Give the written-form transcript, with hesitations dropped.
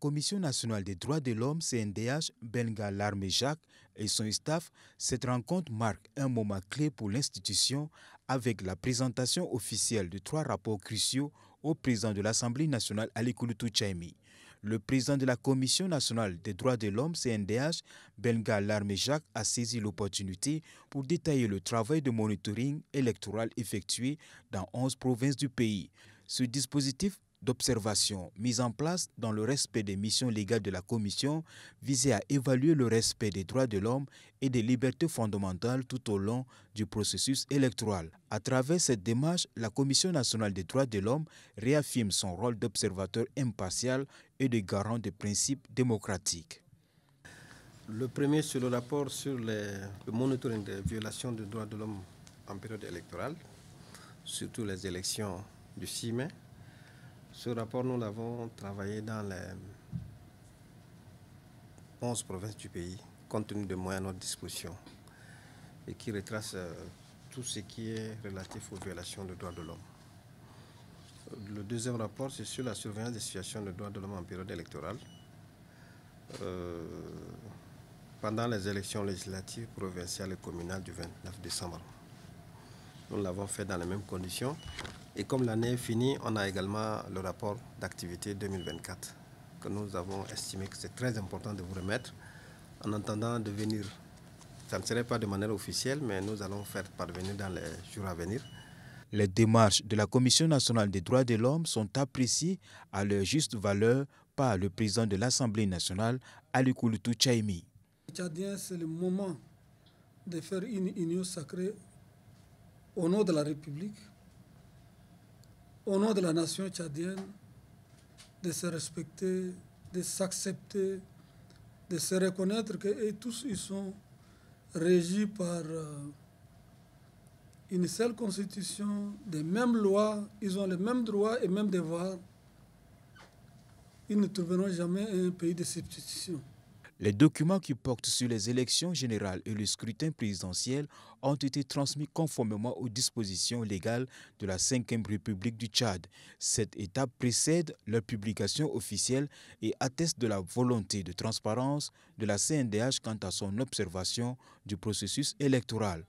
Commission nationale des droits de l'homme, CNDH, Benga Larmé Jacques et son staff, cette rencontre marque un moment clé pour l'institution avec la présentation officielle de 3 rapports cruciaux au président de l'Assemblée nationale Ali Kouloutou Tchaimi. Le président de la Commission nationale des droits de l'homme, CNDH, Benga Larmé Jacques, a saisi l'opportunité pour détailler le travail de monitoring électoral effectué dans 11 provinces du pays. Ce dispositif d'observation mis en place dans le respect des missions légales de la Commission visait à évaluer le respect des droits de l'homme et des libertés fondamentales tout au long du processus électoral. À travers cette démarche, la Commission nationale des droits de l'homme réaffirme son rôle d'observateur impartial et de garant des principes démocratiques. Le premier, c'est le rapport sur le monitoring des violations des droits de l'homme en période électorale, surtout les élections du 6 mai. Ce rapport, nous l'avons travaillé dans les 11 provinces du pays, compte tenu des moyens à notre disposition, et qui retrace tout ce qui est relatif aux violations des droits de l'homme. Le deuxième rapport, c'est sur la surveillance des situations de droits de l'homme en période électorale. Pendant les élections législatives, provinciales et communales du 29 décembre. Nous l'avons fait dans les mêmes conditions. Et comme l'année est finie, on a également le rapport d'activité 2024 que nous avons estimé que c'est très important de vous remettre en attendant de venir. Ça ne serait pas de manière officielle, mais nous allons faire parvenir dans les jours à venir. Les démarches de la Commission nationale des droits de l'homme sont appréciées à leur juste valeur par le président de l'Assemblée nationale, Ali Kouloutou Tchaimi. Tchadien, c'est le moment de faire une union sacrée au nom de la République, au nom de la nation tchadienne, de se respecter, de s'accepter, de se reconnaître que tous ils sont régis par une seule constitution, des mêmes lois, ils ont les mêmes droits et mêmes devoirs. Ils ne trouveront jamais un pays de substitution. Les documents qui portent sur les élections générales et le scrutin présidentiel ont été transmis conformément aux dispositions légales de la 5e République du Tchad. Cette étape précède leur publication officielle et atteste de la volonté de transparence de la CNDH quant à son observation du processus électoral.